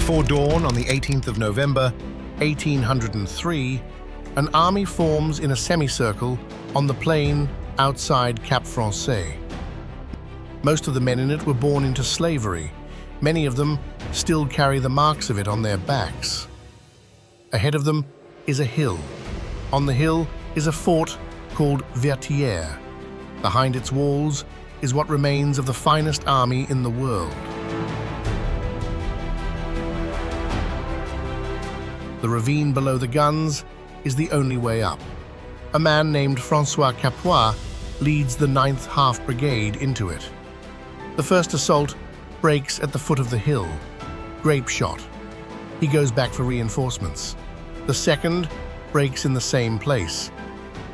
Before dawn on the 18th of November, 1803, an army forms in a semicircle on the plain outside Cap Français. Most of the men in it were born into slavery. Many of them still carry the marks of it on their backs. Ahead of them is a hill. On the hill is a fort called Vertières. Behind its walls is what remains of the finest army in the world. The ravine below the guns is the only way up. A man named François Capois leads the 9th Half Brigade into it. The first assault breaks at the foot of the hill. Grape shot. He goes back for reinforcements. The second breaks in the same place.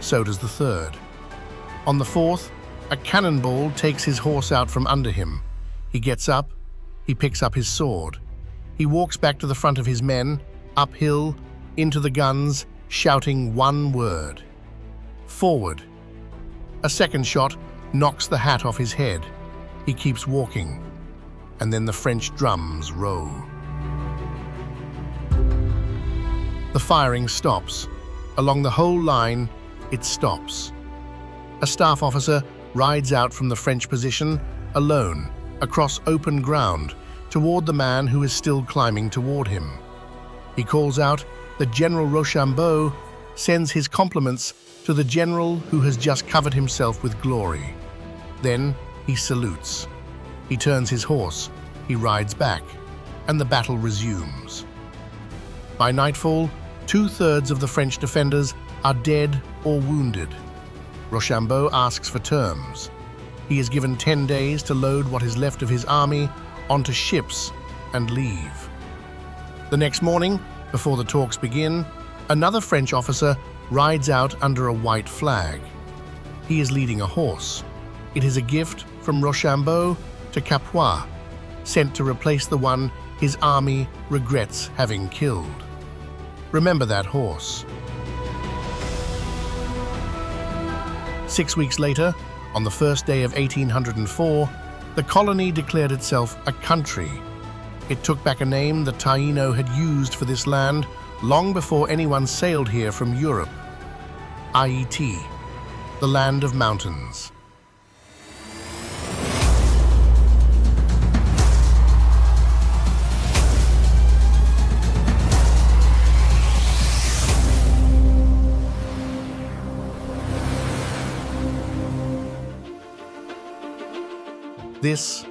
So does the third. On the fourth, a cannonball takes his horse out from under him. He gets up. He picks up his sword. He walks back to the front of his men, uphill, into the guns, shouting one word: forward. A second shot knocks the hat off his head. He keeps walking, and then the French drums roll. The firing stops. Along the whole line, it stops. A staff officer rides out from the French position, alone, across open ground, toward the man who is still climbing toward him. He calls out that General Rochambeau sends his compliments to the general who has just covered himself with glory. Then he salutes. He turns his horse, he rides back, and the battle resumes. By nightfall, 2/3 of the French defenders are dead or wounded. Rochambeau asks for terms. He is given 10 days to load what is left of his army onto ships and leave. The next morning, before the talks begin, another French officer rides out under a white flag. He is leading a horse. It is a gift from Rochambeau to Capois, sent to replace the one his army regrets having killed. Remember that horse. 6 weeks later, on the first day of 1804, the colony declared itself a country. It took back a name that Taino had used for this land long before anyone sailed here from Europe: Haiti, the land of mountains. This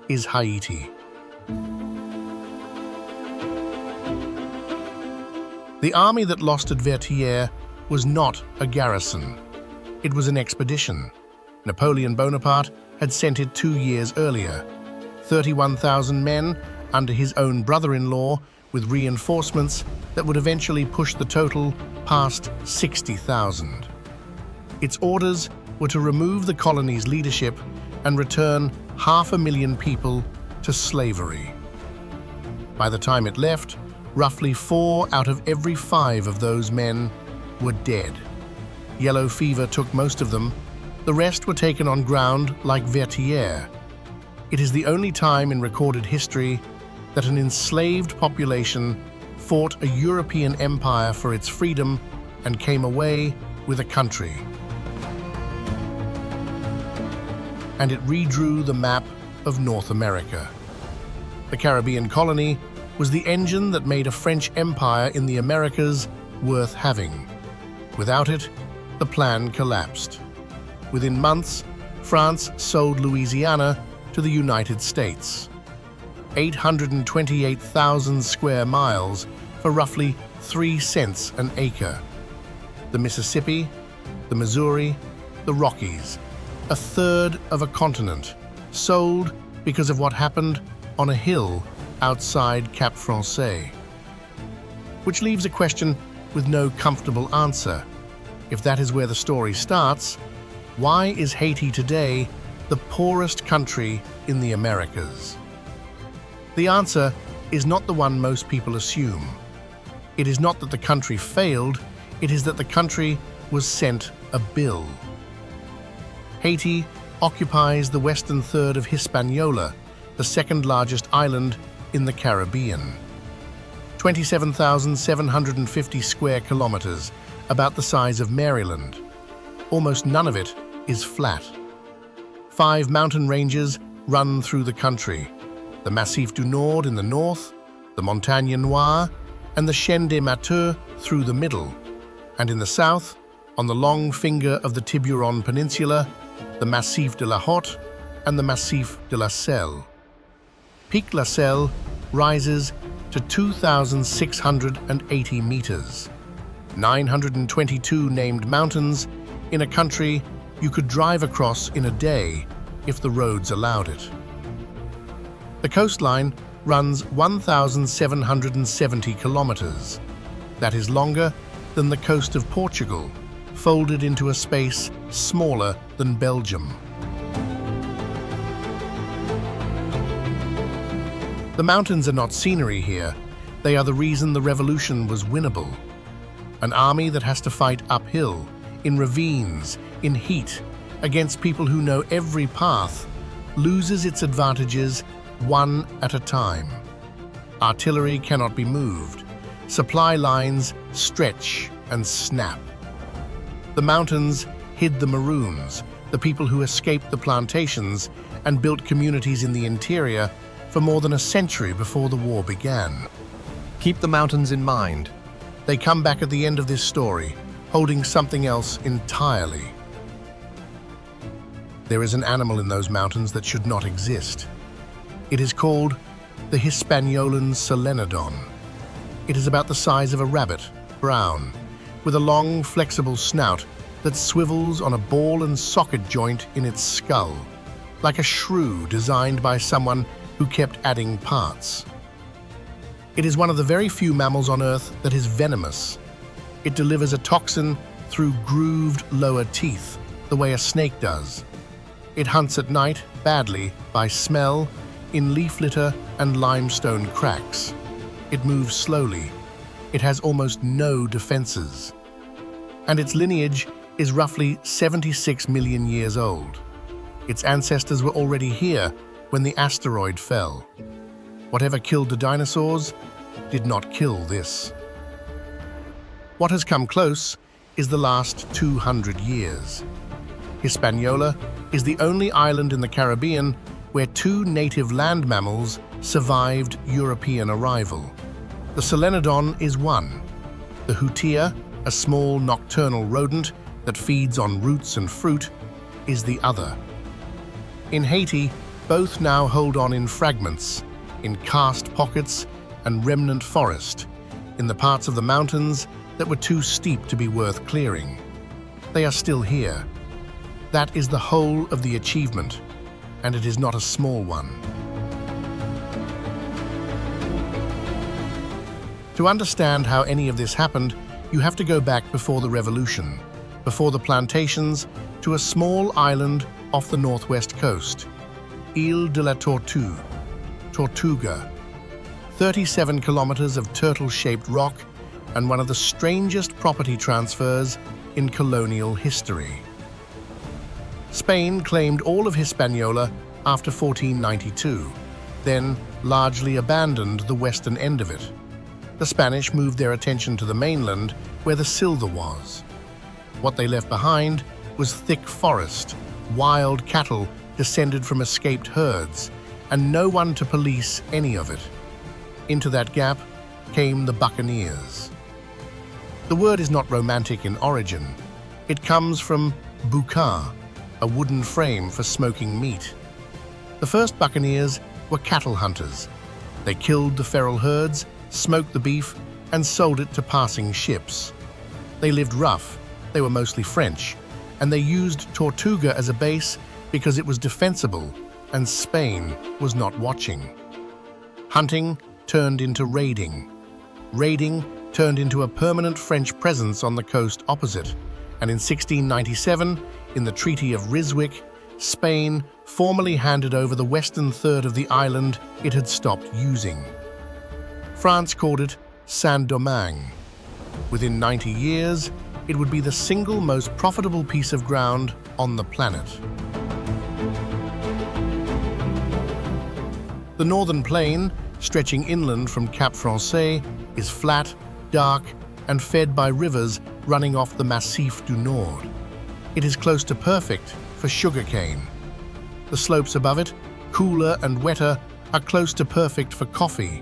is Haiti. The army that lost at Vertières was not a garrison. It was an expedition. Napoleon Bonaparte had sent it 2 years earlier. 31,000 men under his own brother-in-law, with reinforcements that would eventually push the total past 60,000. Its orders were to remove the colony's leadership and return 500,000 people to slavery. By the time it left, roughly 4 out of every 5 of those men were dead. Yellow fever took most of them. The rest were taken on ground like Vertières. It is the only time in recorded history that an enslaved population fought a European empire for its freedom and came away with a country. And it redrew the map of North America. The Caribbean colony was the engine that made a French empire in the Americas worth having. Without it, the plan collapsed. Within months, France sold Louisiana to the United States. 828,000 square miles for roughly 3 cents an acre. The Mississippi, the Missouri, the Rockies, a third of a continent, sold because of what happened on a hill outside Cap Français. Which leaves a question with no comfortable answer. If that is where the story starts, why is Haiti today the poorest country in the Americas? The answer is not the one most people assume. It is not that the country failed, it is that the country was sent a bill. Haiti occupies the western third of Hispaniola, the second largest island in the Caribbean. 27,750 square kilometers, about the size of Maryland. Almost none of it is flat. 5 mountain ranges run through the country: the Massif du Nord in the north, the Montagne Noire, and the Chaîne des Mateux through the middle, and in the south, on the long finger of the Tiburon Peninsula, the Massif de la Hotte and the Massif de la Selle. Pic La Selle rises to 2,680 meters, 922 named mountains in a country you could drive across in a day if the roads allowed it. The coastline runs 1,770 kilometers. That is longer than the coast of Portugal, folded into a space smaller than Belgium. The mountains are not scenery here. They are the reason the revolution was winnable. An army that has to fight uphill, in ravines, in heat, against people who know every path, loses its advantages one at a time. Artillery cannot be moved. Supply lines stretch and snap. The mountains hid the Maroons, the people who escaped the plantations and built communities in the interior for more than a century before the war began. Keep the mountains in mind. They come back at the end of this story, holding something else entirely. There is an animal in those mountains that should not exist. It is called the Hispaniolan Solenodon. It is about the size of a rabbit, brown, with a long, flexible snout that swivels on a ball and socket joint in its skull, like a shrew designed by someone who kept adding parts. It is one of the very few mammals on Earth that is venomous. It delivers a toxin through grooved lower teeth, the way a snake does. It hunts at night, badly, by smell, in leaf litter and limestone cracks. It moves slowly. It has almost no defenses. And its lineage is roughly 76 million years old. Its ancestors were already here when the asteroid fell. Whatever killed the dinosaurs did not kill this. What has come close is the last 200 years. Hispaniola is the only island in the Caribbean where 2 native land mammals survived European arrival. The Solenodon is one. The Vertières, a small nocturnal rodent that feeds on roots and fruit, is the other. In Haiti, both now hold on in fragments, in karst pockets and remnant forest, in the parts of the mountains that were too steep to be worth clearing. They are still here. That is the whole of the achievement, and it is not a small one. To understand how any of this happened, you have to go back before the revolution, before the plantations, to a small island off the northwest coast, Île de la Tortue, Tortuga, 37 kilometers of turtle-shaped rock and one of the strangest property transfers in colonial history. Spain claimed all of Hispaniola after 1492, then largely abandoned the western end of it. The Spanish moved their attention to the mainland where the silver was. What they left behind was thick forest, wild cattle descended from escaped herds, and no one to police any of it. Into that gap came the buccaneers. The word is not romantic in origin. It comes from boucan, a wooden frame for smoking meat. The first buccaneers were cattle hunters. They killed the feral herds, smoked the beef, and sold it to passing ships. They lived rough. They were mostly French, and they used Tortuga as a base because it was defensible and Spain was not watching. Hunting turned into raiding. Raiding turned into a permanent French presence on the coast opposite, and in 1697, in the Treaty of Ryswick, Spain formally handed over the western third of the island it had stopped using. France called it Saint-Domingue. Within 90 years, it would be the single most profitable piece of ground on the planet. The northern plain, stretching inland from Cap Français, is is flat, dark, and fed by rivers running off the Massif du Nord. It is close to perfect for sugarcane. The slopes above it, cooler and wetter, are close to perfect for coffee.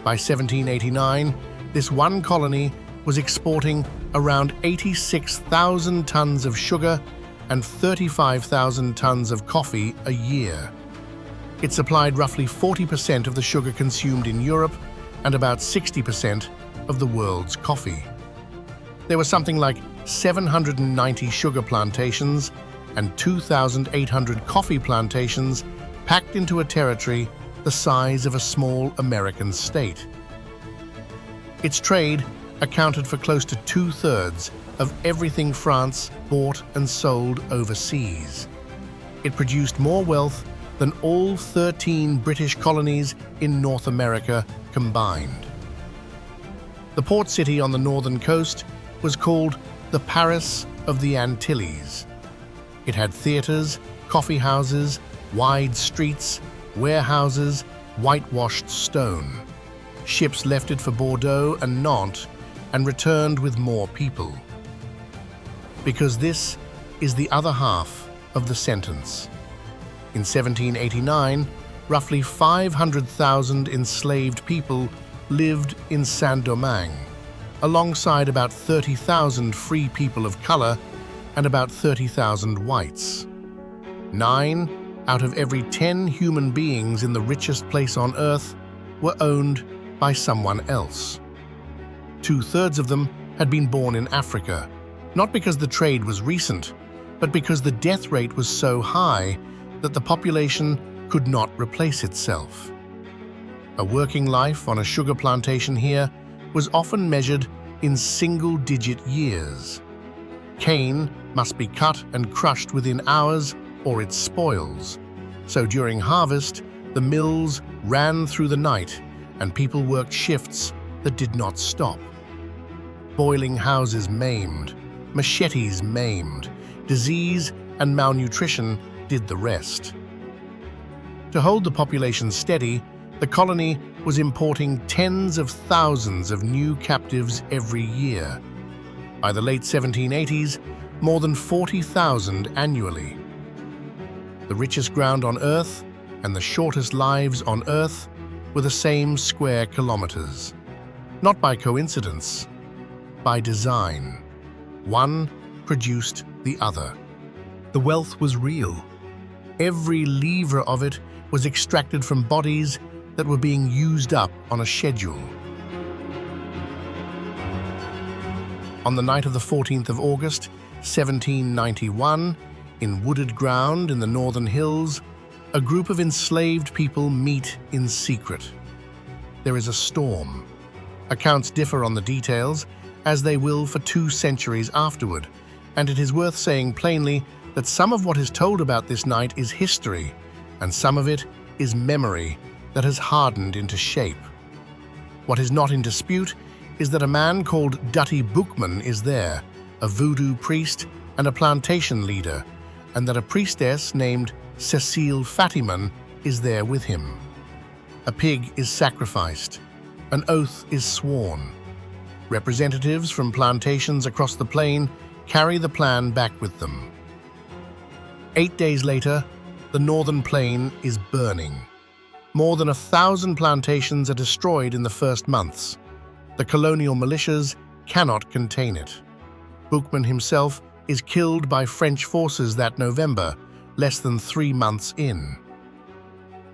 By 1789, this one colony was exporting around 86,000 tons of sugar and 35,000 tons of coffee a year. It supplied roughly 40% of the sugar consumed in Europe and about 60% of the world's coffee. There were something like 790 sugar plantations and 2,800 coffee plantations packed into a territory the size of a small American state. Its trade accounted for close to 2/3 of everything France bought and sold overseas. It produced more wealth than all 13 British colonies in North America combined. The port city on the northern coast was called the Paris of the Antilles. It had theaters, coffee houses, wide streets, warehouses, whitewashed stone. Ships left it for Bordeaux and Nantes and returned with more people. Because this is the other half of the sentence. In 1789, roughly 500,000 enslaved people lived in Saint-Domingue, alongside about 30,000 free people of color and about 30,000 whites. 9 out of every 10 human beings in the richest place on earth were owned by someone else. 2/3 of them had been born in Africa, not because the trade was recent, but because the death rate was so high that the population could not replace itself. A working life on a sugar plantation here was often measured in single-digit years. Cane must be cut and crushed within hours or it spoils. So during harvest, the mills ran through the night and people worked shifts that did not stop. Boiling houses maimed, machetes maimed, disease and malnutrition did the rest. To hold the population steady, the colony was importing tens of thousands of new captives every year. By the late 1780s, more than 40,000 annually. The richest ground on Earth and the shortest lives on Earth were the same square kilometers. Not by coincidence, by design. One produced the other. The wealth was real. Every livre of it was extracted from bodies that were being used up on a schedule. On the night of the 14th of August, 1791, in wooded ground in the northern hills, a group of enslaved people meet in secret. There is a storm. Accounts differ on the details, as they will for 2 centuries afterward, and it is worth saying plainly that some of what is told about this night is history, and some of it is memory that has hardened into shape. What is not in dispute is that a man called Dutty Boukman is there, a voodoo priest and a plantation leader, and that a priestess named Cecile Fatiman is there with him. A pig is sacrificed. An oath is sworn. Representatives from plantations across the plain carry the plan back with them. 8 days later, the northern plain is burning. More than 1,000 plantations are destroyed in the first months. The colonial militias cannot contain it. Boukman himself is killed by French forces that November, less than 3 months in.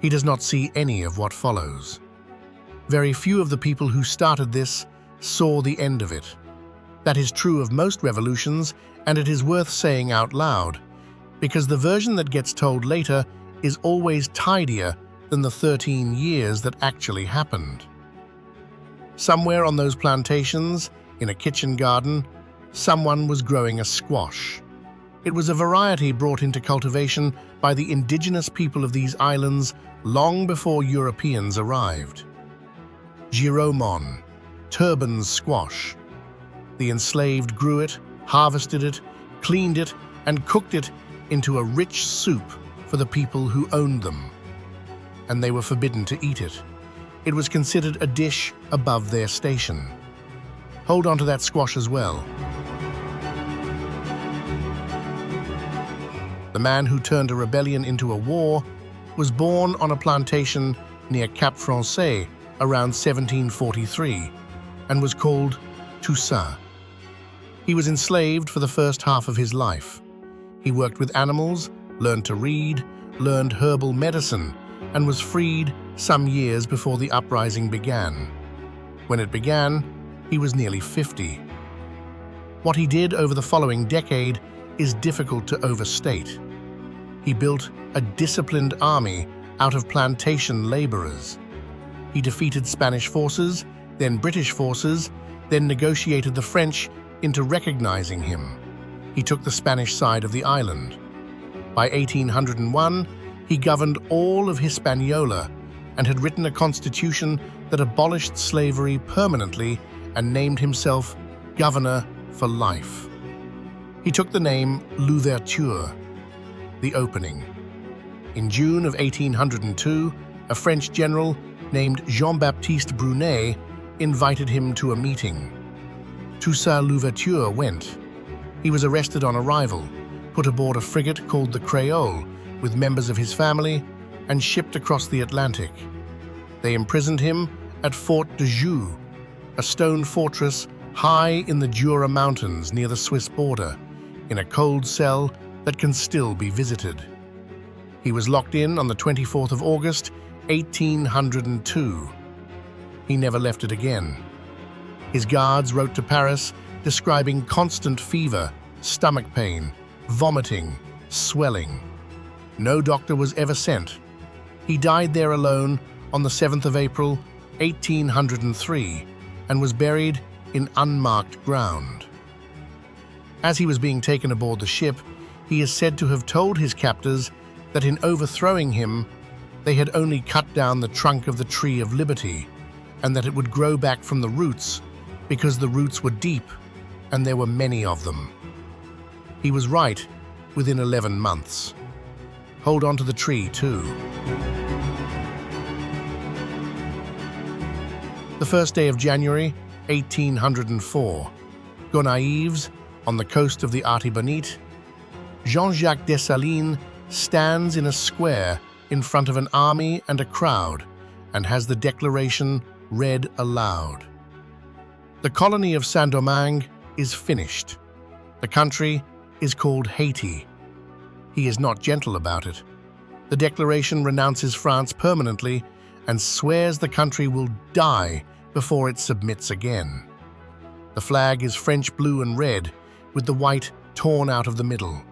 He does not see any of what follows. Very few of the people who started this saw the end of it. That is true of most revolutions, and it is worth saying out loud, because the version that gets told later is always tidier than the 13 years that actually happened. Somewhere on those plantations, in a kitchen garden, someone was growing a squash. It was a variety brought into cultivation by the indigenous people of these islands long before Europeans arrived. Giromon, turban squash. The enslaved grew it, harvested it, cleaned it, and cooked it into a rich soup for the people who owned them. And they were forbidden to eat it. It was considered a dish above their station. Hold on to that squash as well. The man who turned a rebellion into a war was born on a plantation near Cap-Haitien around 1743 and was called Toussaint. He was enslaved for the first half of his life. He worked with animals, learned to read, learned herbal medicine, and was freed some years before the uprising began. When it began, he was nearly 50. What he did over the following decade is difficult to overstate. He built a disciplined army out of plantation laborers. He defeated Spanish forces, then British forces, then negotiated the French into recognizing him. He took the Spanish side of the island. By 1801, he governed all of Hispaniola and had written a constitution that abolished slavery permanently and named himself governor for life. He took the name Vertières, the opening. In June of 1802, a French general named Jean-Baptiste Brunet invited him to a meeting. Toussaint Louverture went. He was arrested on arrival, put aboard a frigate called the Creole with members of his family, and shipped across the Atlantic. They imprisoned him at Fort de Joux, a stone fortress high in the Jura Mountains near the Swiss border, in a cold cell that can still be visited. He was locked in on the 24th of August, 1802. He never left it again. His guards wrote to Paris describing constant fever, stomach pain, vomiting, swelling. No doctor was ever sent. He died there alone on the 7th of April, 1803, and was buried in unmarked ground. As he was being taken aboard the ship, he is said to have told his captors that in overthrowing him, they had only cut down the trunk of the tree of liberty, and that it would grow back from the roots because the roots were deep and there were many of them. He was right within 11 months. Hold on to the tree too. The first day of January, 1804, Gonaives, on the coast of the Artibonite, Jean-Jacques Dessalines stands in a square in front of an army and a crowd and has the declaration read aloud. The colony of Saint-Domingue is finished. The country is called Haiti. He is not gentle about it. The declaration renounces France permanently and swears the country will die before it submits again. The flag is French blue and red, with the white torn out of the middle.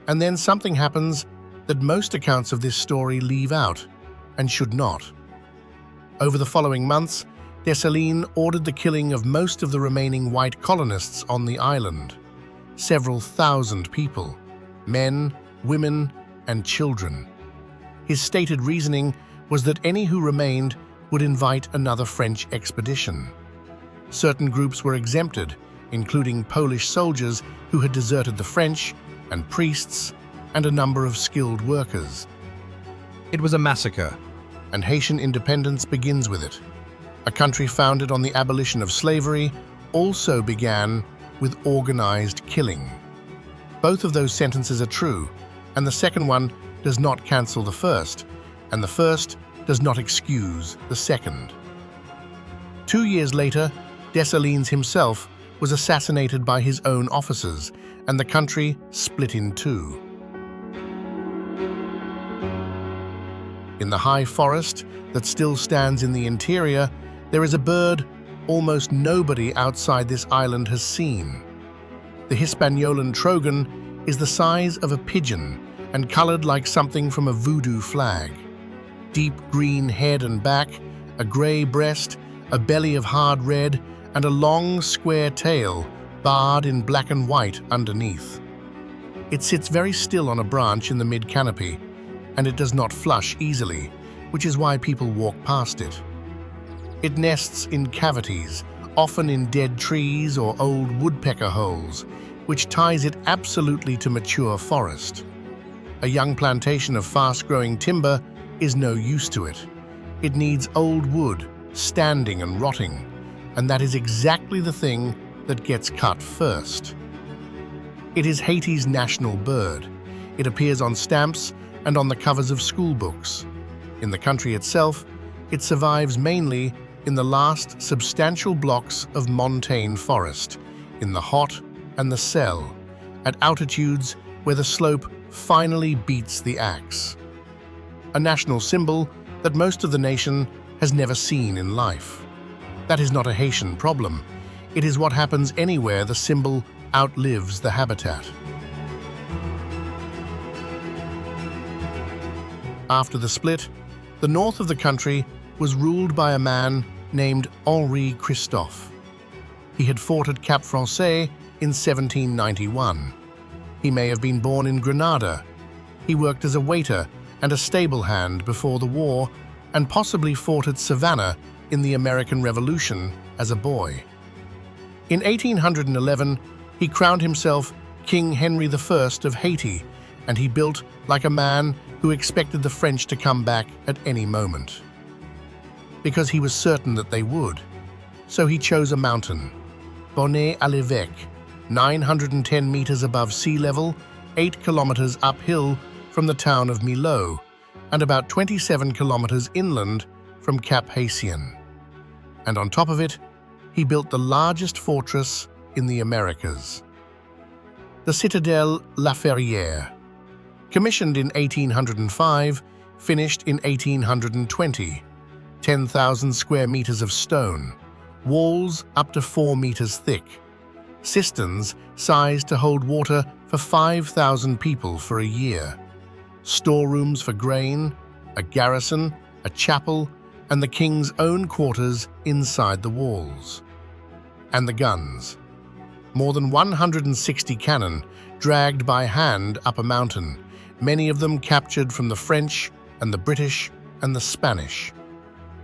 And then something happens that most accounts of this story leave out, and should not. Over the following months, Dessalines ordered the killing of most of the remaining white colonists on the island, several thousand people, men, women, and children. His stated reasoning was that any who remained would invite another French expedition. Certain groups were exempted, including Polish soldiers who had deserted the French, and priests, and a number of skilled workers. It was a massacre. And Haitian independence begins with it. A country founded on the abolition of slavery also began with organized killing. Both of those sentences are true, and the second one does not cancel the first, and the first does not excuse the second. 2 years later, Dessalines himself was assassinated by his own officers, and the country split in two. In the high forest that still stands in the interior, there is a bird almost nobody outside this island has seen. The Hispaniolan trogon is the size of a pigeon and colored like something from a voodoo flag. Deep green head and back, a gray breast, a belly of hard red, and a long square tail barred in black and white underneath. It sits very still on a branch in the mid-canopy, and it does not flush easily, which is why people walk past it. It nests in cavities, often in dead trees or old woodpecker holes, which ties it absolutely to mature forest. A young plantation of fast-growing timber is no use to it. It needs old wood, standing and rotting, and that is exactly the thing that gets cut first. It is Haiti's national bird. It appears on stamps and on the covers of school books. In the country itself, it survives mainly in the last substantial blocks of montane forest, in the Hotte and the Selle, at altitudes where the slope finally beats the axe. A national symbol that most of the nation has never seen in life. That is not a Haitian problem. It is what happens anywhere the symbol outlives the habitat. After the split, the north of the country was ruled by a man named Henri Christophe. He had fought at Cap Français in 1791. He may have been born in Grenada. He worked as a waiter and a stable hand before the war, and possibly fought at Savannah in the American Revolution as a boy. In 1811, he crowned himself King Henry I of Haiti, and he built like a man who expected the French to come back at any moment. Because he was certain that they would. So he chose a mountain, Bonnet à l'Évêque, 910 meters above sea level, 8 kilometers uphill from the town of Millau, and about 27 kilometers inland from Cap-Haitien. And on top of it, he built the largest fortress in the Americas. The citadel La Vertières, commissioned in 1805, finished in 1820, 10,000 square meters of stone, walls up to 4 meters thick, cisterns sized to hold water for 5,000 people for a year, storerooms for grain, a garrison, a chapel, and the king's own quarters inside the walls. And the guns. More than 160 cannon dragged by hand up a mountain, many of them captured from the French and the British and the Spanish.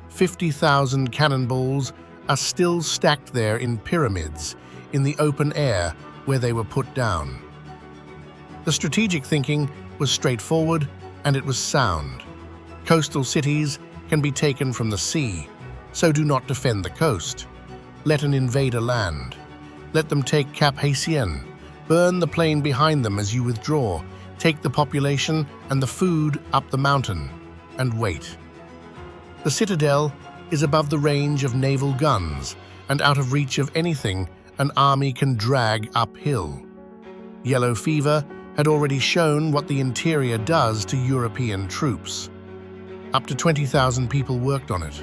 50,000 cannonballs are still stacked there in pyramids in the open air where they were put down. The strategic thinking was straightforward and it was sound. Coastal cities can be taken from the sea, so do not defend the coast. Let an invader land. Let them take Cap-Haitien. Burn the plain behind them as you withdraw. Take the population and the food up the mountain, and wait. The citadel is above the range of naval guns and out of reach of anything an army can drag uphill. Yellow fever had already shown what the interior does to European troops. Up to 20,000 people worked on it.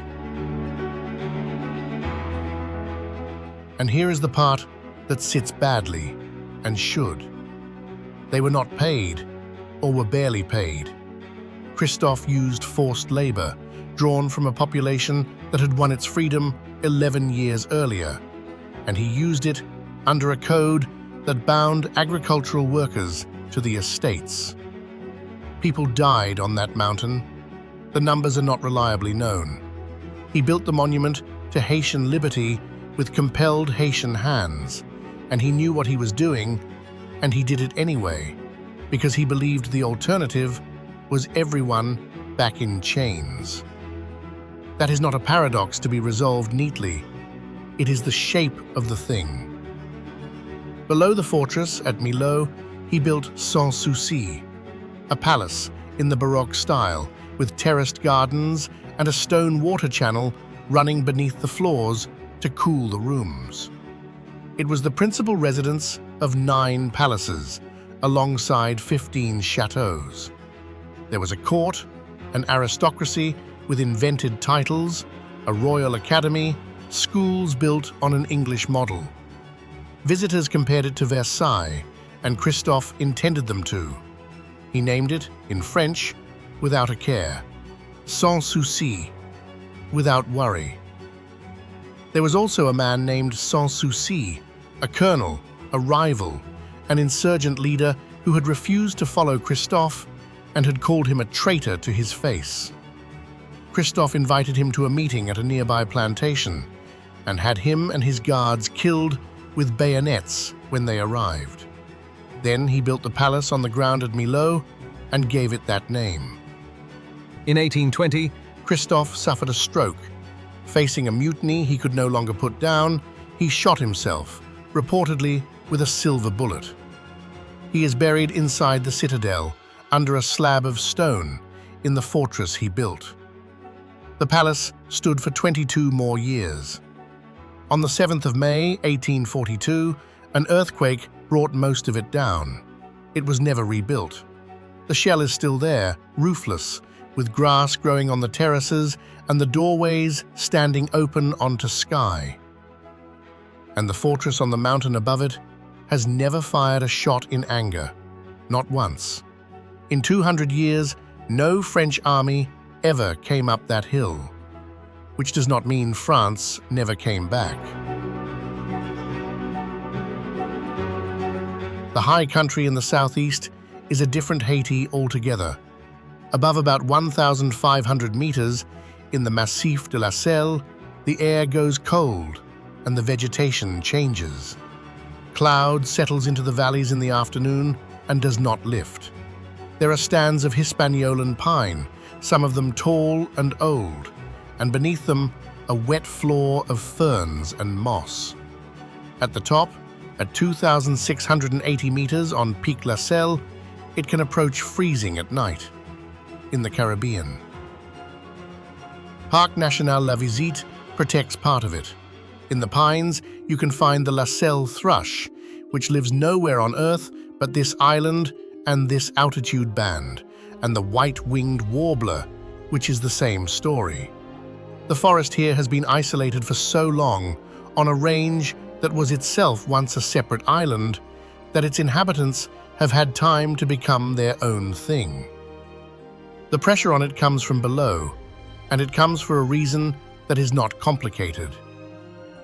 And here is the part that sits badly, and should. They were not paid, or were barely paid. Christophe used forced labor, drawn from a population that had won its freedom 11 years earlier, and he used it under a code that bound agricultural workers to the estates. People died on that mountain. The numbers are not reliably known. He built the monument to Haitian liberty with compelled Haitian hands, and he knew what he was doing, and he did it anyway, because he believed the alternative was everyone back in chains. That is not a paradox to be resolved neatly. It is the shape of the thing. Below the fortress at Millau, he built Sans Souci, a palace in the Baroque style with terraced gardens and a stone water channel running beneath the floors to cool the rooms. It was the principal residence of 9 palaces, alongside 15 chateaux. There was a court, an aristocracy with invented titles, a royal academy, schools built on an English model. Visitors compared it to Versailles, and Christophe intended them to. He named it, in French, without a care, sans souci, without worry. There was also a man named Sans Souci, a colonel, a rival, an insurgent leader who had refused to follow Christophe and had called him a traitor to his face. Christophe invited him to a meeting at a nearby plantation and had him and his guards killed with bayonets when they arrived. Then he built the palace on the ground at Millau and gave it that name. In 1820, Christophe suffered a stroke. Facing a mutiny he could no longer put down, he shot himself, reportedly with a silver bullet. He is buried inside the citadel, under a slab of stone, in the fortress he built. The palace stood for 22 more years. On the 7th of May, 1842, an earthquake brought most of it down. It was never rebuilt. The shell is still there, roofless, with grass growing on the terraces and the doorways standing open onto sky. And the fortress on the mountain above it has never fired a shot in anger, not once. In 200 years, no French army ever came up that hill, which does not mean France never came back. The high country in the southeast is a different Haiti altogether. Above about 1,500 meters, in the Massif de la Selle, the air goes cold and the vegetation changes. Cloud settles into the valleys in the afternoon and does not lift. There are stands of Hispaniolan pine, some of them tall and old, and beneath them a wet floor of ferns and moss. At the top, at 2,680 meters on Pic La Selle, it can approach freezing at night. In the Caribbean, Parc National La Visite protects part of it. In the pines, you can find the La Selle thrush, which lives nowhere on Earth but this island and this altitude band, and the white-winged warbler, which is the same story. The forest here has been isolated for so long, on a range that was itself once a separate island, that its inhabitants have had time to become their own thing. The pressure on it comes from below, and it comes for a reason that is not complicated.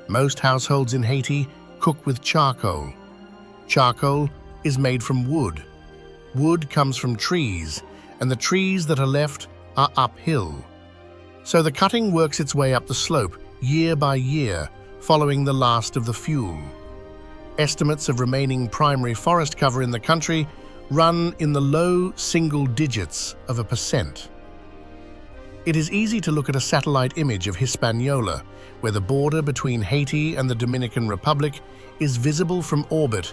Most households in Haiti cook with charcoal. Charcoal is made from wood. Wood comes from trees, and the trees that are left are uphill. So the cutting works its way up the slope, year by year, following the last of the fuel. Estimates of remaining primary forest cover in the country run in the low single digits of a percent. It is easy to look at a satellite image of Hispaniola, where the border between Haiti and the Dominican Republic is visible from orbit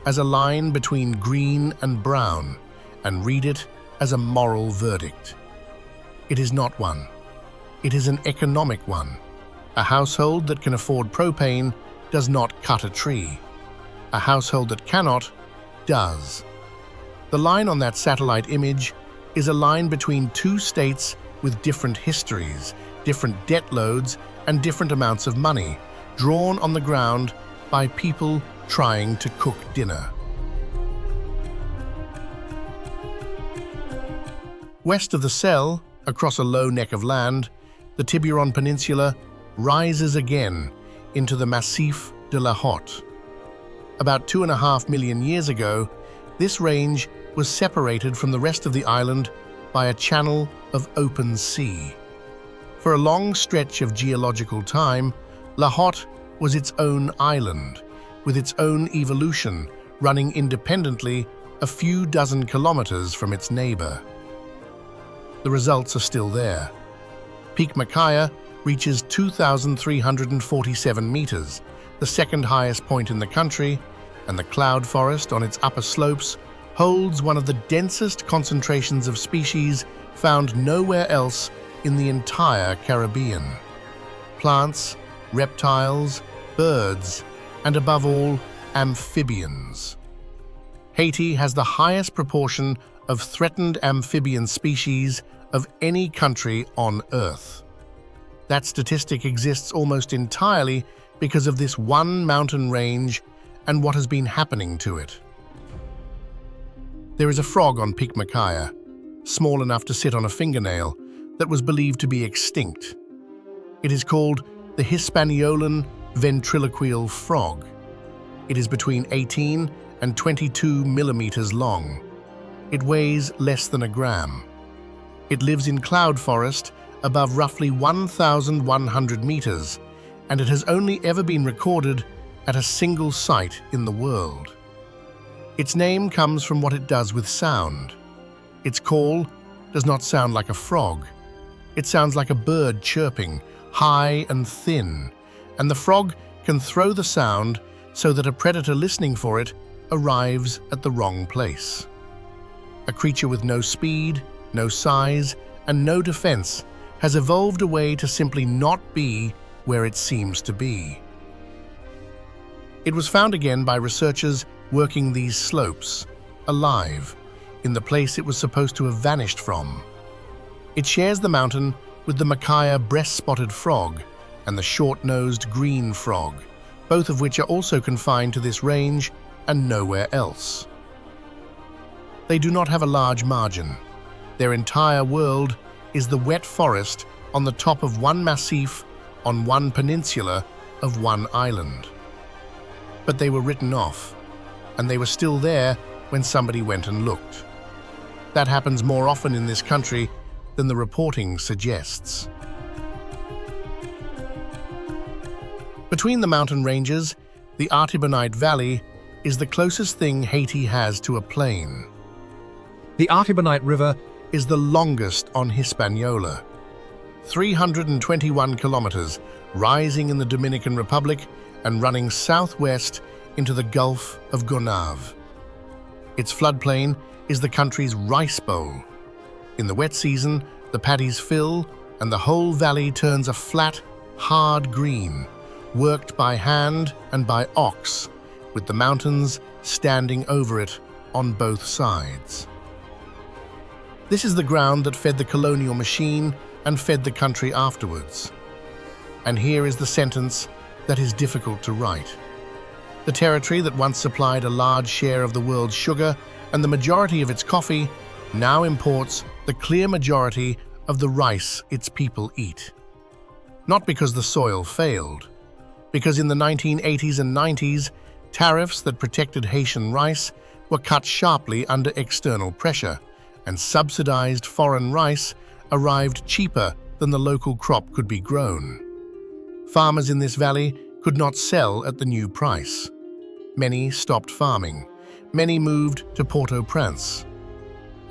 as a line between green and brown, and read it as a moral verdict. It is not one. It is an economic one. A household that can afford propane does not cut a tree. A household that cannot, does. The line on that satellite image is a line between two states with different histories, different debt loads, and different amounts of money, drawn on the ground by people trying to cook dinner. West of the Selle, across a low neck of land, the Tiburon Peninsula rises again into the Massif de la Hotte. About 2.5 million years ago, this range was separated from the rest of the island by a channel of open sea. For a long stretch of geological time, La Hotte was its own island, with its own evolution running independently a few dozen kilometers from its neighbor. The results are still there. Pic Mackaya reaches 2,347 meters, the second highest point in the country, and the cloud forest on its upper slopes holds one of the densest concentrations of species found nowhere else in the entire Caribbean. Plants, reptiles, birds, and above all, amphibians. Haiti has the highest proportion of threatened amphibian species of any country on Earth. That statistic exists almost entirely because of this one mountain range and what has been happening to it. There is a frog on Pic Mackaya, small enough to sit on a fingernail, that was believed to be extinct. It is called the Hispaniolan ventriloquial frog. It is between 18 and 22 millimeters long. It weighs less than a gram. It lives in cloud forest above roughly 1,100 meters, and it has only ever been recorded at a single site in the world. Its name comes from what it does with sound. Its call does not sound like a frog. It sounds like a bird chirping, high and thin, and the frog can throw the sound so that a predator listening for it arrives at the wrong place. A creature with no speed, no size, and no defense has evolved a way to simply not be where it seems to be. It was found again by researchers working these slopes, alive, in the place it was supposed to have vanished from. It shares the mountain with the Macaia breast-spotted frog and the short-nosed green frog, both of which are also confined to this range and nowhere else. They do not have a large margin. Their entire world is the wet forest on the top of one massif on one peninsula of one island. But they were written off, and they were still there when somebody went and looked. That happens more often in this country than the reporting suggests. Between the mountain ranges, the Artibonite Valley is the closest thing Haiti has to a plain. The Artibonite River Is the longest on Hispaniola, 321 kilometers, rising in the Dominican Republic and running southwest into the Gulf of Gonave. Its floodplain is the country's rice bowl. In the wet season, the paddies fill and the whole valley turns a flat, hard green, worked by hand and by ox, with the mountains standing over it on both sides. This is the ground that fed the colonial machine and fed the country afterwards. And here is the sentence that is difficult to write. The territory that once supplied a large share of the world's sugar and the majority of its coffee now imports the clear majority of the rice its people eat. Not because the soil failed, because in the 1980s and 90s, tariffs that protected Haitian rice were cut sharply under external pressure, and subsidized foreign rice arrived cheaper than the local crop could be grown. Farmers in this valley could not sell at the new price. Many stopped farming. Many moved to Port-au-Prince.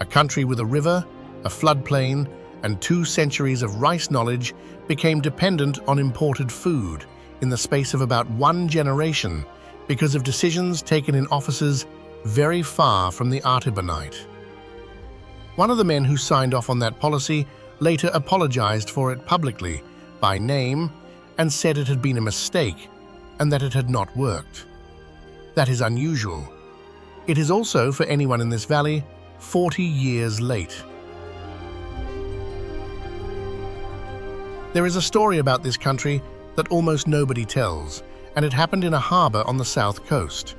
A country with a river, a floodplain, and 2 centuries of rice knowledge became dependent on imported food in the space of about 1 generation because of decisions taken in offices very far from the Artibonite. One of the men who signed off on that policy later apologized for it publicly, by name, and said it had been a mistake and that it had not worked. That is unusual. It is also, for anyone in this valley, 40 years late. There is a story about this country that almost nobody tells, and it happened in a harbor on the south coast.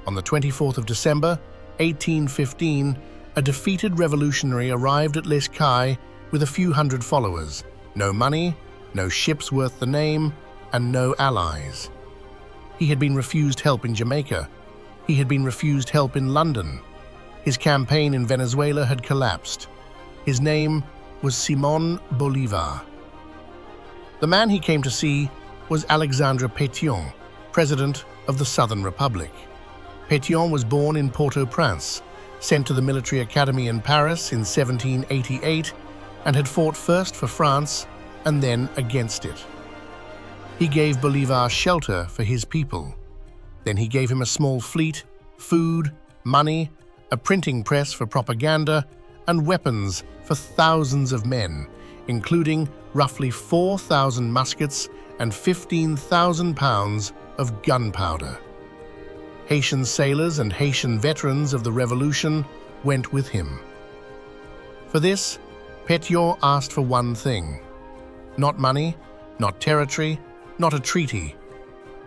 On the 24th of December, 1815, a defeated revolutionary arrived at Les Cayes with a few hundred followers, no money, no ships worth the name, and no allies. He had been refused help in Jamaica. He had been refused help in London. His campaign in Venezuela had collapsed. His name was Simón Bolívar. The man he came to see was Alexandre Pétion, president of the Southern Republic. Pétion was born in Port-au-Prince, sent to the military academy in Paris in 1788, and had fought first for France and then against it. He gave Bolívar shelter for his people. Then he gave him a small fleet, food, money, a printing press for propaganda, and weapons for thousands of men, including roughly 4,000 muskets and 15,000 pounds of gunpowder. Haitian sailors and Haitian veterans of the Revolution went with him. For this, Pétion asked for one thing: not money, not territory, not a treaty.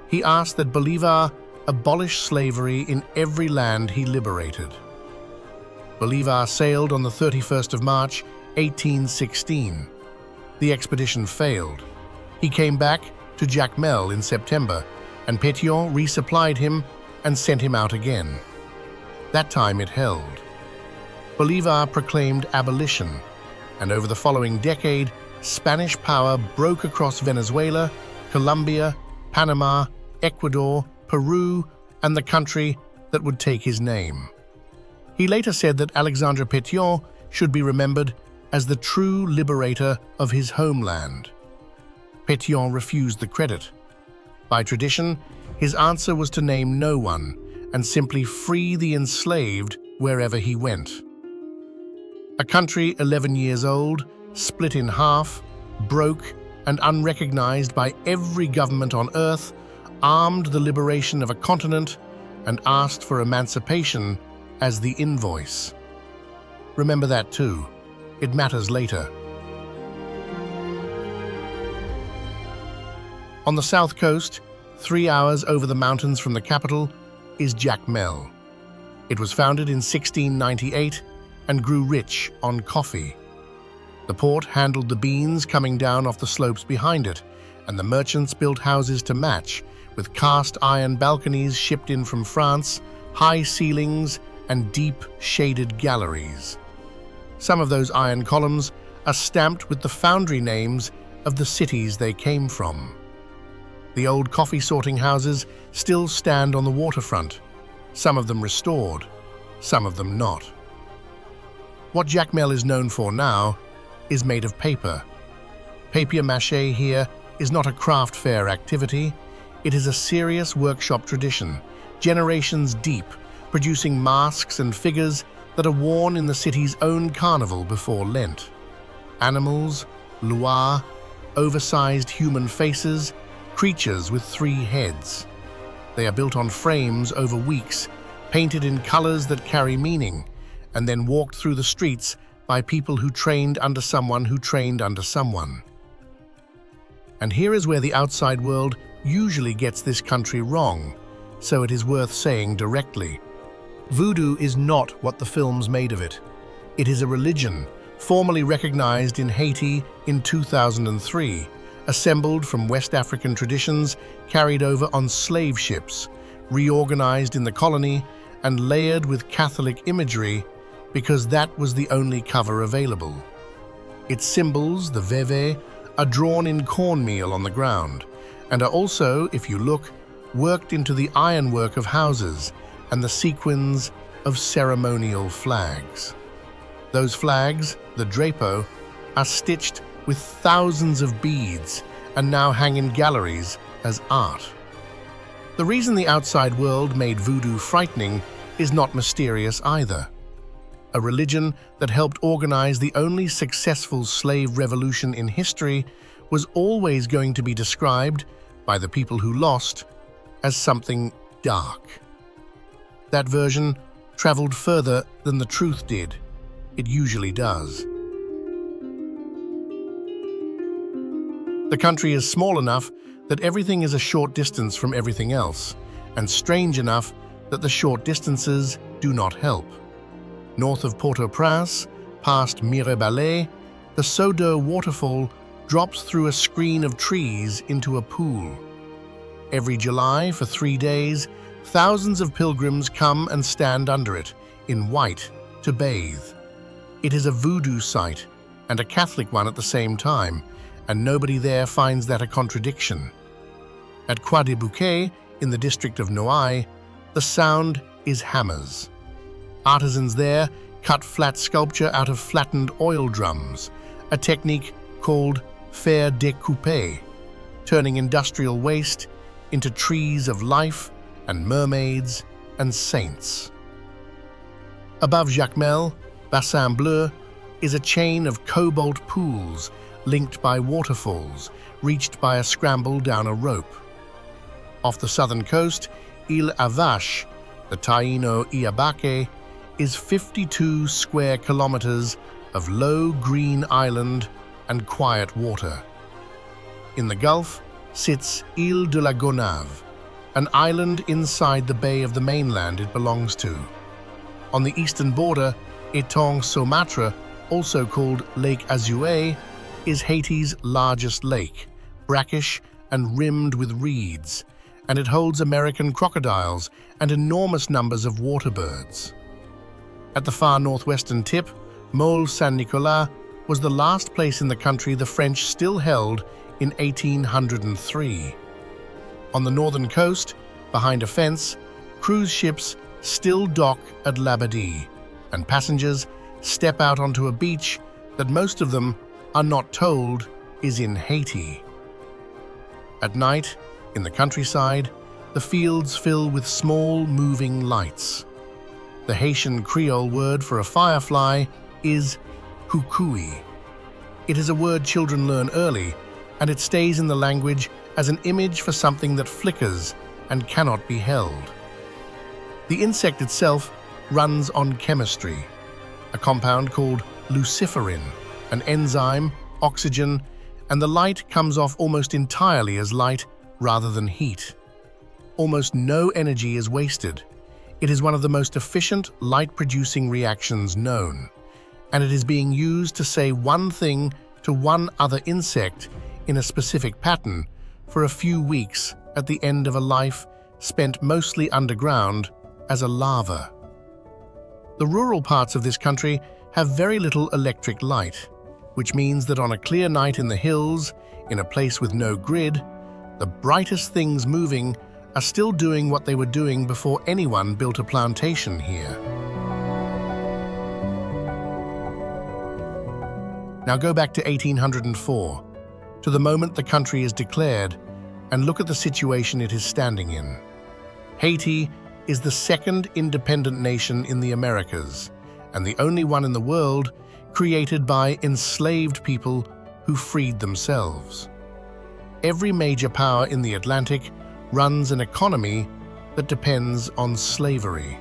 He asked that Bolívar abolish slavery in every land he liberated. Bolívar sailed on the 31st of March, 1816. The expedition failed. He came back to Jacmel in September, and Pétion resupplied him and sent him out again. That time it held. Bolívar proclaimed abolition, and over the following decade, Spanish power broke across Venezuela, Colombia, Panama, Ecuador, Peru, and the country that would take his name. He later said that Alexandre Pétion should be remembered as the true liberator of his homeland. Pétion refused the credit. By tradition, his answer was to name no one and simply free the enslaved wherever he went. A country 11 years old, split in half, broke, and unrecognized by every government on earth, armed the liberation of a continent and asked for emancipation as the invoice. Remember that too. It matters later. On the south coast, 3 hours over the mountains from the capital, is Jacmel. It was founded in 1698 and grew rich on coffee. The port handled the beans coming down off the slopes behind it, and the merchants built houses to match, with cast iron balconies shipped in from France, high ceilings, and deep shaded galleries. Some of those iron columns are stamped with the foundry names of the cities they came from. The old coffee sorting houses still stand on the waterfront, some of them restored, some of them not. What Jacmel is known for now is made of paper. Papier-mâché here is not a craft fair activity, it is a serious workshop tradition, generations deep, producing masks and figures that are worn in the city's own carnival before Lent. Animals, luau, oversized human faces, creatures with 3 heads. They are built on frames over weeks, painted in colors that carry meaning, and then walked through the streets by people who trained under someone who trained under someone. And here is where the outside world usually gets this country wrong, so it is worth saying directly. Voodoo is not what the films made of it. It is a religion, formally recognized in Haiti in 2003, assembled from West African traditions carried over on slave ships, reorganized in the colony, and layered with Catholic imagery because that was the only cover available. Its symbols, the veve, are drawn in cornmeal on the ground, and are also, if you look, worked into the ironwork of houses and the sequins of ceremonial flags. Those flags, the drapeau, are stitched with thousands of beads and now hang in galleries as art. The reason the outside world made voodoo frightening is not mysterious either. A religion that helped organize the only successful slave revolution in history was always going to be described, by the people who lost, as something dark. That version traveled further than the truth did. It usually does. The country is small enough that everything is a short distance from everything else, and strange enough that the short distances do not help. North of Port-au-Prince, past Mirebalais, the Sodo waterfall drops through a screen of trees into a pool. Every July, for 3 days, thousands of pilgrims come and stand under it, in white, to bathe. It is a voodoo site, and a Catholic one at the same time, and nobody there finds that a contradiction. At Croix des Bouquets, in the district of Noailles, the sound is hammers. Artisans there cut flat sculpture out of flattened oil drums, a technique called faire découper, turning industrial waste into trees of life and mermaids and saints. Above Jacmel, Bassin Bleu is a chain of cobalt pools linked by waterfalls, reached by a scramble down a rope. Off the southern coast, Île à Vache, the Taino Iabake, is 52 square kilometers of low green island and quiet water. In the Gulf sits Île de la Gonâve, an island inside the bay of the mainland it belongs to. On the eastern border, Étang Saumâtre, also called Lake Azuay, is Haiti's largest lake, brackish and rimmed with reeds, and it holds American crocodiles and enormous numbers of water birds. At the far northwestern tip, Môle Saint-Nicolas was the last place in the country the French still held in 1803. On the northern coast, behind a fence, cruise ships still dock at Labadie, and passengers step out onto a beach that most of them are not told is in Haiti. At night, in the countryside, the fields fill with small, moving lights. The Haitian Creole word for a firefly is hukui. It is a word children learn early, and it stays in the language as an image for something that flickers and cannot be held. The insect itself runs on chemistry, a compound called luciferin, an enzyme, oxygen, and the light comes off almost entirely as light rather than heat. Almost no energy is wasted. It is one of the most efficient light-producing reactions known, and it is being used to say one thing to one other insect in a specific pattern for a few weeks at the end of a life spent mostly underground as a larva. The rural parts of this country have very little electric light, which means that on a clear night in the hills, in a place with no grid, the brightest things moving are still doing what they were doing before anyone built a plantation here. Now go back to 1804, to the moment the country is declared, and look at the situation it is standing in. Haiti is the second independent nation in the Americas, and the only one in the world created by enslaved people who freed themselves. Every major power in the Atlantic runs an economy that depends on slavery.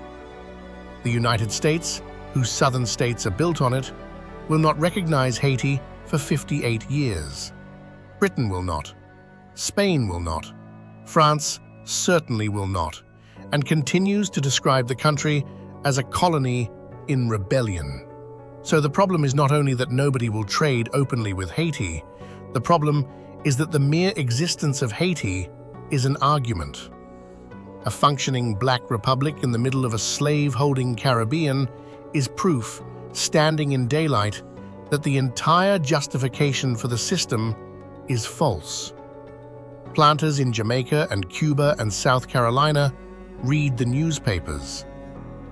The United States, whose southern states are built on it, will not recognize Haiti for 58 years. Britain will not. Spain will not. France certainly will not, and continues to describe the country as a colony in rebellion. So the problem is not only that nobody will trade openly with Haiti, the problem is that the mere existence of Haiti is an argument. A functioning black republic in the middle of a slave-holding Caribbean is proof, standing in daylight, that the entire justification for the system is false. Planters in Jamaica and Cuba and South Carolina read the newspapers.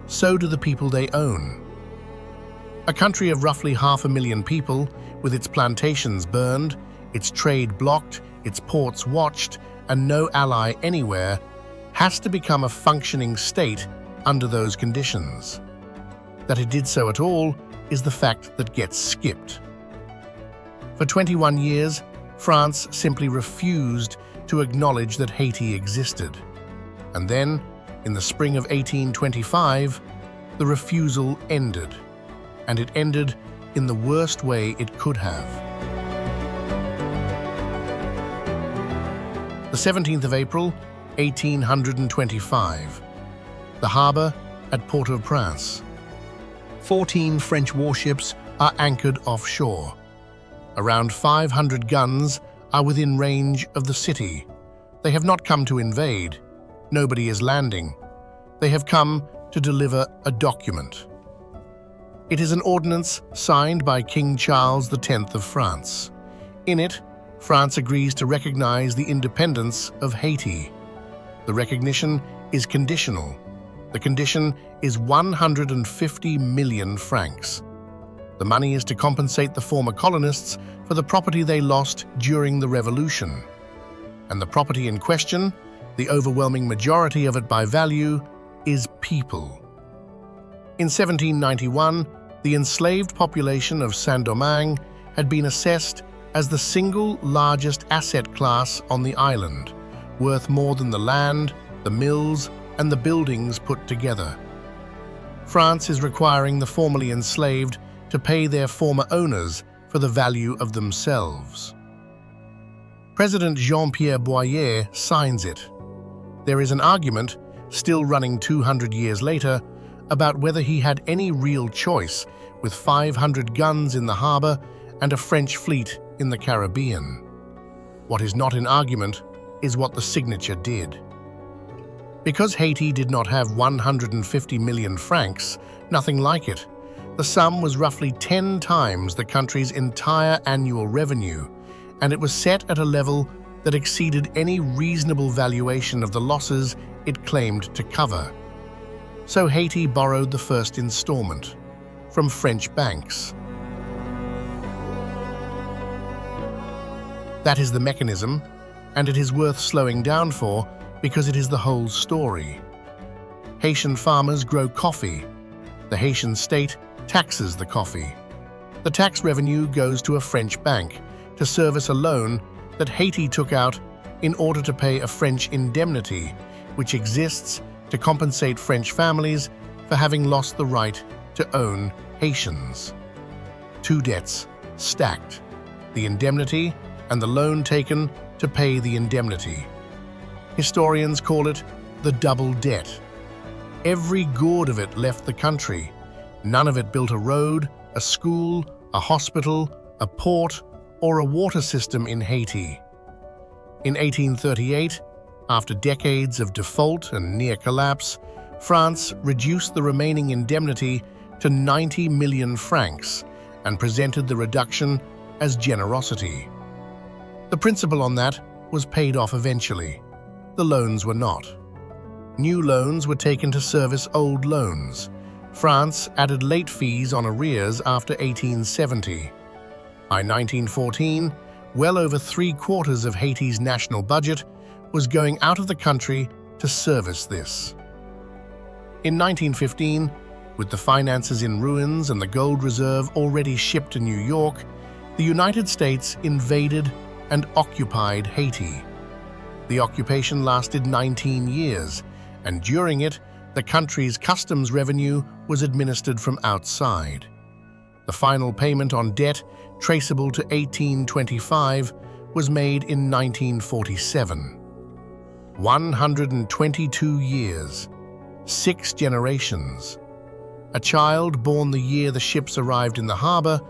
So do the people they own. A country of roughly 500,000 people, with its plantations burned, its trade blocked, its ports watched, and no ally anywhere, has to become a functioning state under those conditions. That it did so at all is the fact that gets skipped. For 21 years, France simply refused to acknowledge that Haiti existed. And then, in the spring of 1825, the refusal ended. And it ended in the worst way it could have. The 17th of April, 1825. The harbor at Port-au-Prince. 14 French warships are anchored offshore. Around 500 guns are within range of the city. They have not come to invade. Nobody is landing. They have come to deliver a document. It is an ordinance signed by King Charles X of France. In it, France agrees to recognize the independence of Haiti. The recognition is conditional. The condition is 150 million francs. The money is to compensate the former colonists for the property they lost during the Revolution. And the property in question, the overwhelming majority of it by value, is people. In 1791, the enslaved population of Saint-Domingue had been assessed as the single largest asset class on the island, worth more than the land, the mills, and the buildings put together. France is requiring the formerly enslaved to pay their former owners for the value of themselves. President Jean-Pierre Boyer signs it. There is an argument, still running 200 years later, about whether he had any real choice with 500 guns in the harbor and a French fleet in the Caribbean. What is not in argument is what the signature did. Because Haiti did not have 150 million francs, nothing like it, the sum was roughly 10 times the country's entire annual revenue, and it was set at a level that exceeded any reasonable valuation of the losses it claimed to cover. So Haiti borrowed the first installment from French banks. That is the mechanism, and it is worth slowing down for because it is the whole story. Haitian farmers grow coffee. The Haitian state taxes the coffee. The tax revenue goes to a French bank to service a loan that Haiti took out in order to pay a French indemnity, which exists to compensate French families for having lost the right to own Haitians. Two debts stacked, the indemnity and the loan taken to pay the indemnity. Historians call it the double debt. Every gourd of it left the country. None of it built a road, a school, a hospital, a port, or a water system in Haiti. In 1838, after decades of default and near collapse, France reduced the remaining indemnity to 90 million francs and presented the reduction as generosity. The principal on that was paid off eventually. The loans were not. New loans were taken to service old loans. France added late fees on arrears after 1870. By 1914, well over 3/4 of Haiti's national budget was going out of the country to service this. In 1915, with the finances in ruins and the gold reserve already shipped to New York, the United States invaded and occupied Haiti. The occupation lasted 19 years, and during it, the country's customs revenue was administered from outside. The final payment on debt, traceable to 1825, was made in 1947. 122 years, 6 generations. A child born the year the ships arrived in the harbor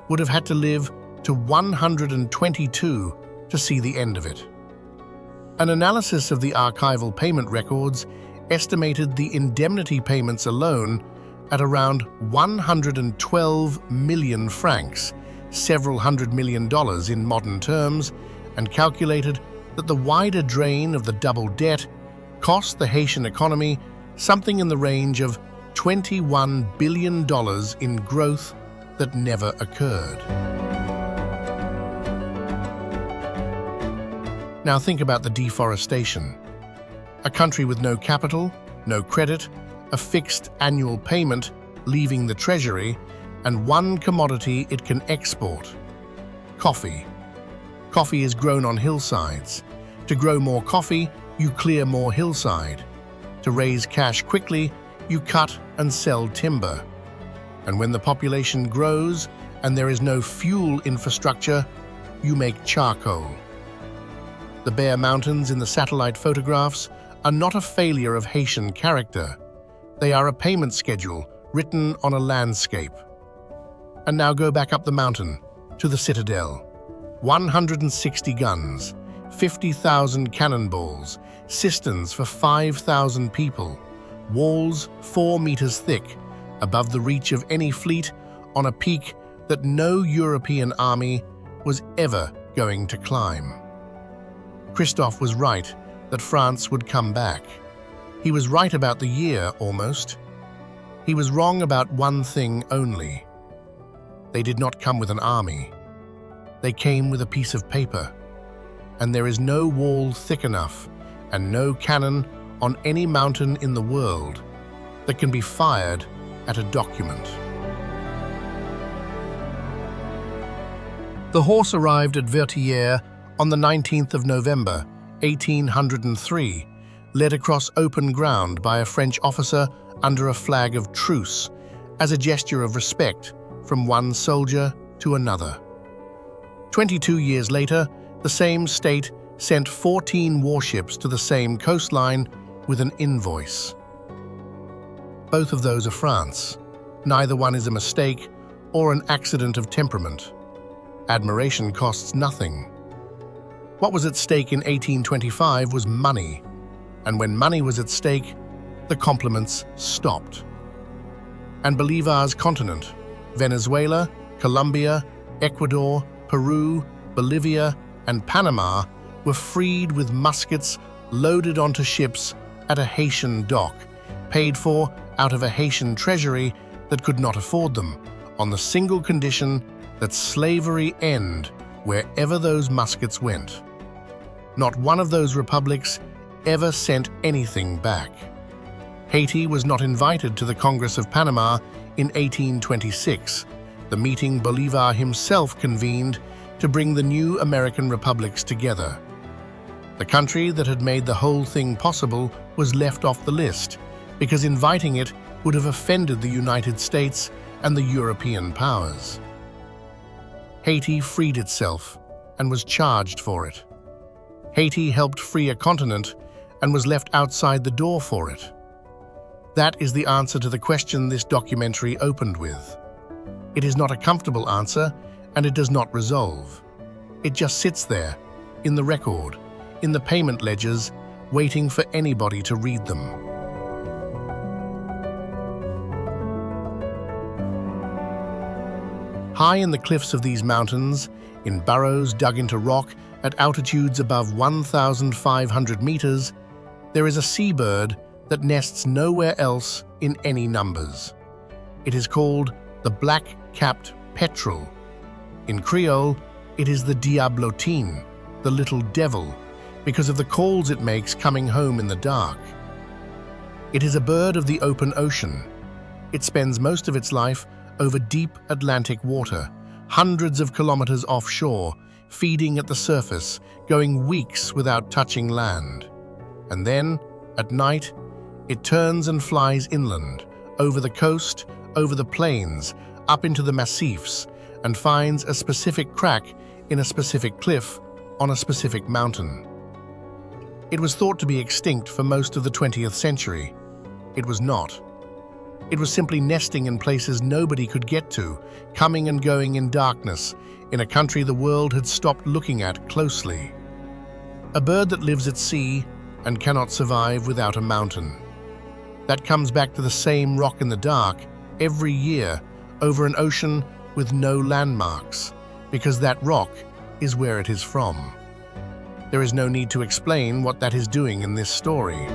would have had to live to 122 to see the end of it. An analysis of the archival payment records estimated the indemnity payments alone at around 112 million francs, several $100 million in modern terms, and calculated that the wider drain of the double debt cost the Haitian economy something in the range of $21 billion in growth that never occurred. Now think about the deforestation. A country with no capital, no credit, a fixed annual payment leaving the treasury, and one commodity it can export: coffee. Coffee is grown on hillsides. To grow more coffee, you clear more hillside. To raise cash quickly, you cut and sell timber. And when the population grows and there is no fuel infrastructure, you make charcoal. The bare mountains in the satellite photographs are not a failure of Haitian character. They are a payment schedule written on a landscape. And now go back up the mountain to the citadel. 160 guns, 50,000 cannonballs, cisterns for 5,000 people, walls 4 meters thick, above the reach of any fleet on a peak that no European army was ever going to climb. Christophe was right that France would come back. He was right about the year, almost. He was wrong about one thing only. They did not come with an army. They came with a piece of paper. And there is no wall thick enough and no cannon on any mountain in the world that can be fired at a document. The horse arrived at Vertières on the 19th of November, 1803, led across open ground by a French officer under a flag of truce, as a gesture of respect from one soldier to another. 22 years later, the same state sent 14 warships to the same coastline with an invoice. Both of those are France. Neither one is a mistake or an accident of temperament. Admiration costs nothing. What was at stake in 1825 was money, and when money was at stake, the compliments stopped. And Bolivar's continent, Venezuela, Colombia, Ecuador, Peru, Bolivia, and Panama were freed with muskets loaded onto ships at a Haitian dock, paid for out of a Haitian treasury that could not afford them, on the single condition that slavery end wherever those muskets went. Not one of those republics ever sent anything back. Haiti was not invited to the Congress of Panama in 1826, the meeting Bolivar himself convened to bring the new American republics together. The country that had made the whole thing possible was left off the list, because inviting it would have offended the United States and the European powers. Haiti freed itself and was charged for it. Haiti helped free a continent and was left outside the door for it. That is the answer to the question this documentary opened with. It is not a comfortable answer, and it does not resolve. It just sits there, in the record, in the payment ledgers, waiting for anybody to read them. High in the cliffs of these mountains, in burrows dug into rock at altitudes above 1,500 meters, there is a seabird that nests nowhere else in any numbers. It is called the black-capped petrel. In Creole, it is the diablotine, the little devil, because of the calls it makes coming home in the dark. It is a bird of the open ocean. It spends most of its life over deep Atlantic water, hundreds of kilometers offshore, feeding at the surface, going weeks without touching land. And then, at night, it turns and flies inland, over the coast, over the plains, up into the Massifs, and finds a specific crack in a specific cliff on a specific mountain. It was thought to be extinct for most of the 20th century. It was not. It was simply nesting in places nobody could get to, coming and going in darkness, in a country the world had stopped looking at closely. A bird that lives at sea and cannot survive without a mountain. That comes back to the same rock in the dark every year over an ocean with no landmarks, because that rock is where it is from. There is no need to explain what that is doing in this story.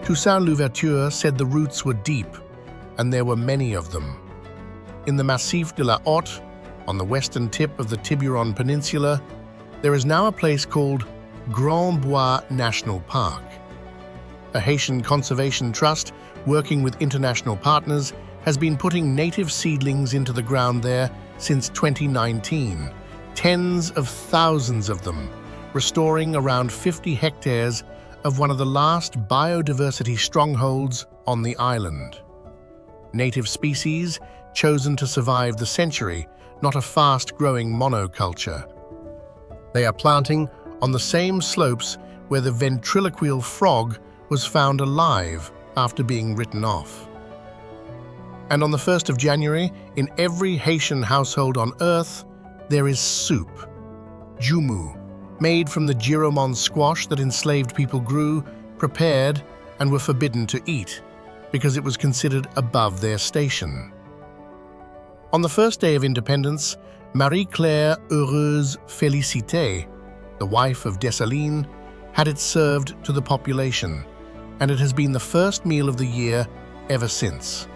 Toussaint Louverture said the roots were deep, and there were many of them. In the Massif de la Hotte, on the western tip of the Tiburon Peninsula, there is now a place called Grand Bois National Park. A Haitian conservation trust, working with international partners, has been putting native seedlings into the ground there since 2019, tens of thousands of them, restoring around 50 hectares of one of the last biodiversity strongholds on the island. Native species chosen to survive the century, not a fast-growing monoculture. They are planting on the same slopes where the ventriloquial frog was found alive after being written off. And on the 1st of January, in every Haitian household on earth, there is soup, jumu, made from the giromon squash that enslaved people grew, prepared, and were forbidden to eat, because it was considered above their station. On the first day of independence, Marie-Claire Heureuse Félicité, the wife of Dessalines, had it served to the population, and it has been the first meal of the year ever since.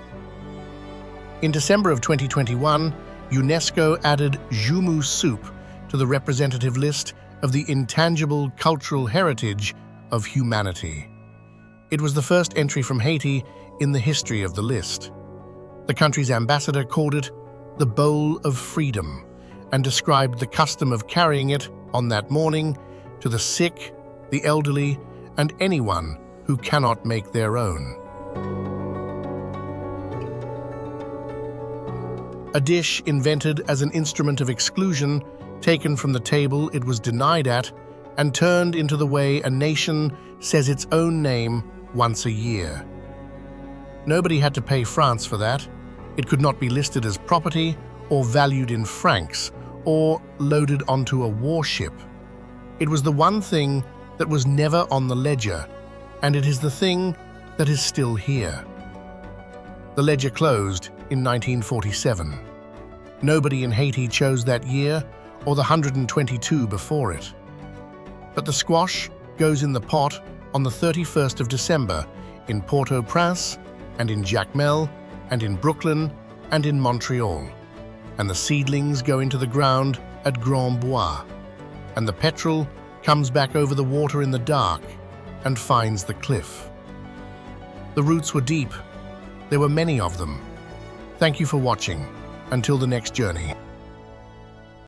In December of 2021, UNESCO added Jumu soup to the representative list of the intangible cultural heritage of humanity. It was the first entry from Haiti in the history of the list. The country's ambassador called it the bowl of freedom and described the custom of carrying it on that morning to the sick, the elderly, and anyone who cannot make their own. A dish invented as an instrument of exclusion, taken from the table it was denied at, and turned into the way a nation says its own name once a year. Nobody had to pay France for that. It could not be listed as property or valued in francs or loaded onto a warship. It was the one thing that was never on the ledger, and it is the thing that is still here. The ledger closed in 1947. Nobody in Haiti chose that year or the 122 before it. But the squash goes in the pot on the 31st of December in Port-au-Prince and in Jacmel and in Brooklyn and in Montreal, and the seedlings go into the ground at Grand Bois, and the petrel comes back over the water in the dark and finds the cliff. The roots were deep. There were many of them. Thank you for watching. Until the next journey.